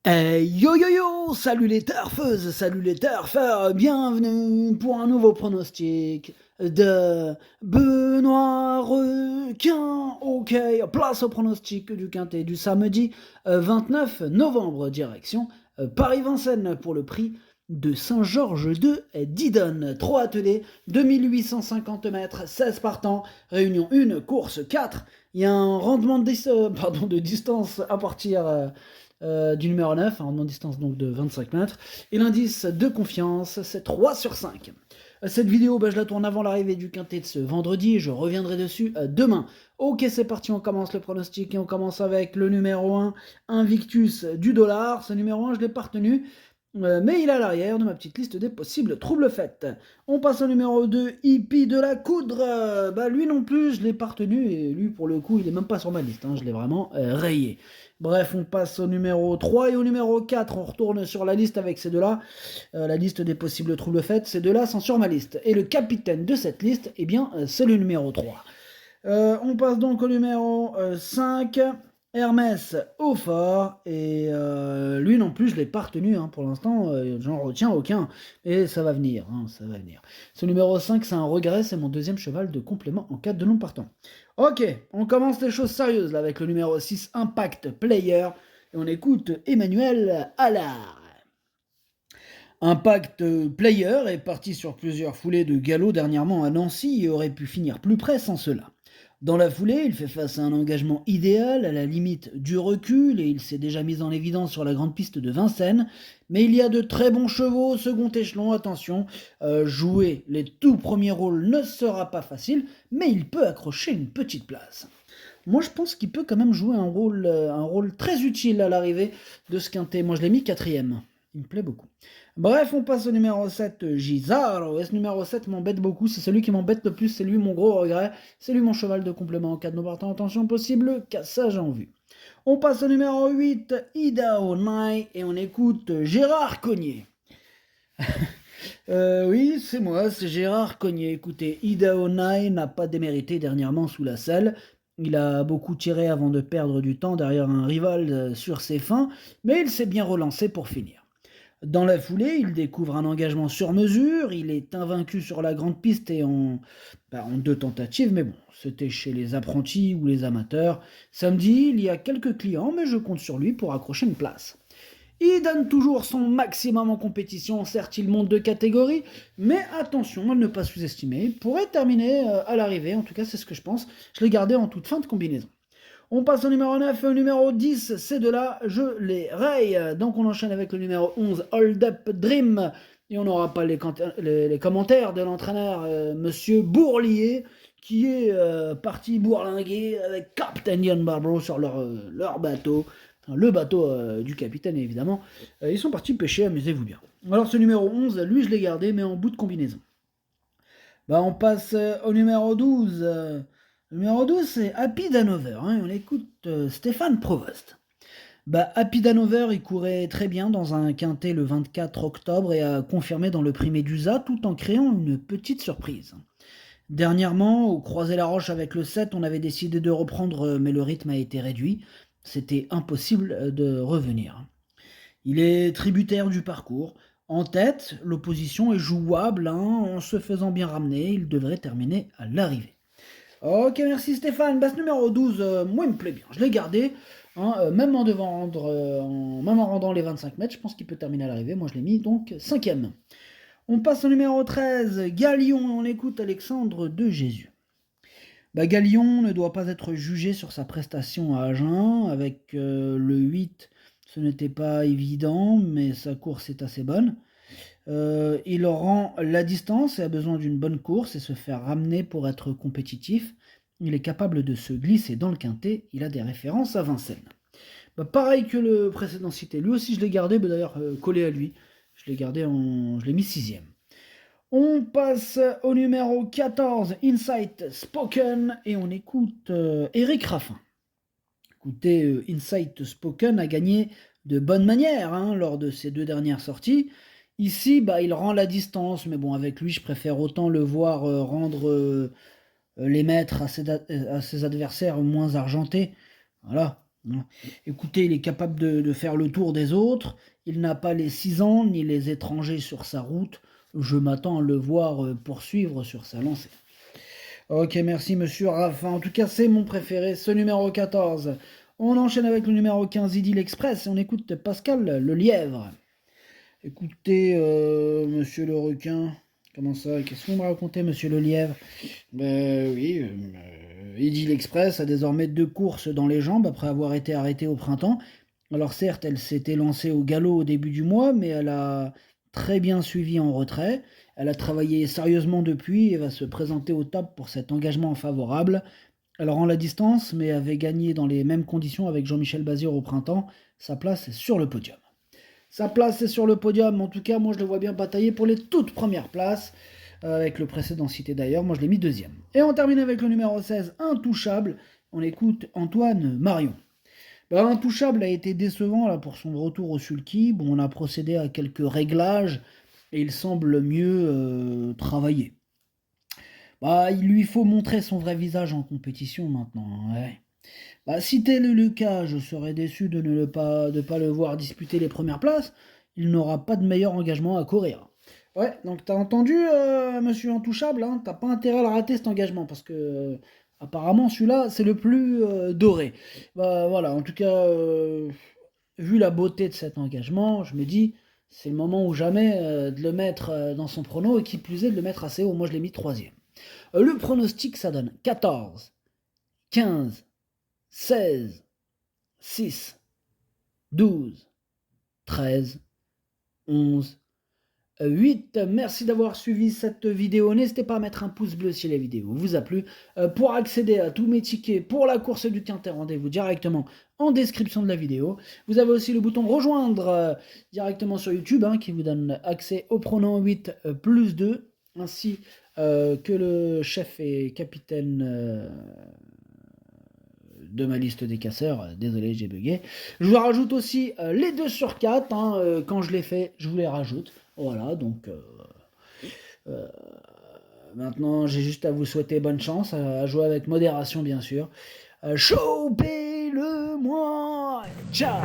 Yo yo yo, salut les turfeuses, salut les turfeurs, bienvenue pour un nouveau pronostic de Benoît Requin. Ok, place au pronostic du Quintet du samedi 29 novembre, direction Paris-Vincennes pour le prix de Saint-Georges de Didonne. 3 attelés, 2850 mètres, 16 partants, réunion 1, course 4. Il y a un rendement de distance à partir du numéro 9, en non-distance donc de 25 mètres. Et l'indice de confiance, c'est 3 sur 5. Cette vidéo, je la tourne avant l'arrivée du quintet de ce vendredi. Je reviendrai dessus demain. Ok, c'est parti, on commence le pronostic et on commence avec le numéro 1, Invictus du dollar. Ce numéro 1, je ne l'ai pas retenu. Mais il est à l'arrière de ma petite liste des possibles troubles faits. On passe au numéro 2, Hippie de la Coudre. Lui non plus, je l'ai pas retenu, et lui pour le coup, il est même pas sur ma liste, je l'ai vraiment rayé. Bref, on passe au numéro 3 et au numéro 4, on retourne sur la liste avec ces deux-là. La liste des possibles troubles faits, ces deux-là sont sur ma liste. Et le capitaine de cette liste, c'est le numéro 3. On passe donc au numéro 5, Hermès au fort, et lui non plus je l'ai pas retenu pour l'instant, j'en retiens aucun, et ça va venir, ça va venir. Ce numéro 5 c'est un regret, c'est mon deuxième cheval de complément en cas de non partant. Ok, on commence les choses sérieuses là avec le numéro 6, Impact Player, et on écoute Emmanuel Allard. Impact Player est parti sur plusieurs foulées de galop dernièrement à Nancy et aurait pu finir plus près sans cela. Dans la foulée, il fait face à un engagement idéal, à la limite du recul, et il s'est déjà mis en évidence sur la grande piste de Vincennes. Mais il y a de très bons chevaux au second échelon, attention, jouer les tout premiers rôles ne sera pas facile, mais il peut accrocher une petite place. Moi, je pense qu'il peut quand même jouer un rôle très utile à l'arrivée de ce quintet. Moi, je l'ai mis quatrième. Il me plaît beaucoup. Bref, on passe au numéro 7, Gisaro. Et ce numéro 7 m'embête beaucoup. C'est celui qui m'embête le plus. C'est lui mon gros regret. C'est lui mon cheval de complément en cas de non partant. Attention possible, cassage en vue. On passe au numéro 8, Idaho Nai. Et on écoute Gérard Cognier. Oui, c'est moi, c'est Gérard Cognier. Écoutez, Idaho Nai n'a pas démérité dernièrement sous la selle. Il a beaucoup tiré avant de perdre du temps derrière un rival sur ses fins, mais il s'est bien relancé pour finir. Dans la foulée, il découvre un engagement sur mesure, il est invaincu sur la grande piste et en 2 tentatives, mais bon, c'était chez les apprentis ou les amateurs. Samedi, il y a quelques clients, mais je compte sur lui pour accrocher une place. Il donne toujours son maximum en compétition, certes il monte de catégorie, mais attention à ne pas sous-estimer, il pourrait terminer à l'arrivée, en tout cas c'est ce que je pense, je l'ai gardé en toute fin de combinaison. On passe au numéro 9 et au numéro 10, ces deux-là, je les raye. Donc on enchaîne avec le numéro 11, Hold Up Dream, et on n'aura pas les commentaires de l'entraîneur, Monsieur Bourlier, qui est parti bourlinguer avec Captain Ian Barbaro sur leur bateau, le bateau du capitaine évidemment. Ils sont partis pêcher, amusez-vous bien. Alors ce numéro 11, lui je l'ai gardé, mais en bout de combinaison. On passe au numéro 12. Le numéro 12, c'est Happy Danover. On écoute Stéphane Provost. Happy Danover, il courait très bien dans un quintet le 24 octobre et a confirmé dans le prix Médusa tout en créant une petite surprise. Dernièrement, au Croisé-la-Roche avec le 7, on avait décidé de reprendre, mais le rythme a été réduit. C'était impossible de revenir. Il est tributaire du parcours. En tête, l'opposition est jouable, en se faisant bien ramener, il devrait terminer à l'arrivée. Ok, merci Stéphane. Ce numéro 12, moi, il me plaît bien. Je l'ai gardé, même même en rendant les 25 mètres, je pense qu'il peut terminer à l'arrivée. Moi, je l'ai mis donc 5ème. On passe au numéro 13, Galion, et on écoute Alexandre de Jésus. Galion ne doit pas être jugé sur sa prestation à Agen. Avec le 8, ce n'était pas évident, mais sa course est assez bonne. Il rend la distance et a besoin d'une bonne course et se faire ramener pour être compétitif. Il est capable de se glisser dans le quintet. Il a des références à Vincennes. Pareil que le précédent cité. Lui aussi, je l'ai gardé, d'ailleurs, collé à lui. Je l'ai mis 6ème. On passe au numéro 14, Insight Spoken, et on écoute Eric Raffin. Écoutez, Insight Spoken a gagné de bonne manière lors de ses 2 dernières sorties. Ici, il rend la distance, mais bon, avec lui, je préfère autant le voir rendre les mètres à ses adversaires moins argentés. Voilà, Hein. Écoutez, il est capable de faire le tour des autres. Il n'a pas les 6 ans ni les étrangers sur sa route. Je m'attends à le voir poursuivre sur sa lancée. Ok, merci monsieur Raffin. En tout cas, c'est mon préféré, ce numéro 14. On enchaîne avec le numéro 15, Idylle Express, et on écoute Pascal le lièvre. Écoutez, monsieur le requin, comment ça? Qu'est-ce que vous me racontez, monsieur le lièvre? Ben oui, Idylle Express a désormais 2 courses dans les jambes après avoir été arrêtée au printemps. Alors certes, elle s'était lancée au galop au début du mois, mais elle a très bien suivi en retrait. Elle a travaillé sérieusement depuis et va se présenter au top pour cet engagement favorable. Elle rend la distance, mais avait gagné dans les mêmes conditions avec Jean-Michel Bazir au printemps. Sa place est sur le podium. Sa place est sur le podium. En tout cas, moi, je le vois bien batailler pour les toutes premières places. Avec le précédent cité d'ailleurs, moi je l'ai mis deuxième. Et on termine avec le numéro 16, Intouchable. On écoute Antoine Marion. Ben, Intouchable a été décevant là, pour son retour au sulky. Bon, on a procédé à quelques réglages et il semble mieux travailler. Bah, il lui faut montrer son vrai visage en compétition maintenant. Ouais. Bah, si tel est le cas, je serais déçu de ne pas le voir disputer les premières places. Il n'aura pas de meilleur engagement à courir. Ouais, donc t'as entendu, monsieur Intouchable, hein, t'as pas intérêt à le rater cet engagement, parce que apparemment celui-là, c'est le plus doré. Bah voilà, en tout cas, vu la beauté de cet engagement, je me dis, c'est le moment ou jamais de le mettre dans son prono, et qui plus est de le mettre assez haut. Moi je l'ai mis troisième. Le pronostic, ça donne 14, 15, 16, 6, 12, 13, 11, 8. Merci d'avoir suivi cette vidéo. N'hésitez pas à mettre un pouce bleu si la vidéo vous a plu. Pour accéder à tous mes tickets pour la course du Quintet, rendez-vous directement en description de la vidéo. Vous avez aussi le bouton rejoindre directement sur YouTube qui vous donne accès au pronom 8 plus 2, ainsi que le chef et capitaine de ma liste des casseurs. Désolé, j'ai bugué. Je vous rajoute aussi les 2 sur 4. Quand je les fais, je vous les rajoute. Voilà, donc maintenant j'ai juste à vous souhaiter bonne chance, à jouer avec modération bien sûr. Chopez-le-moi. Ciao.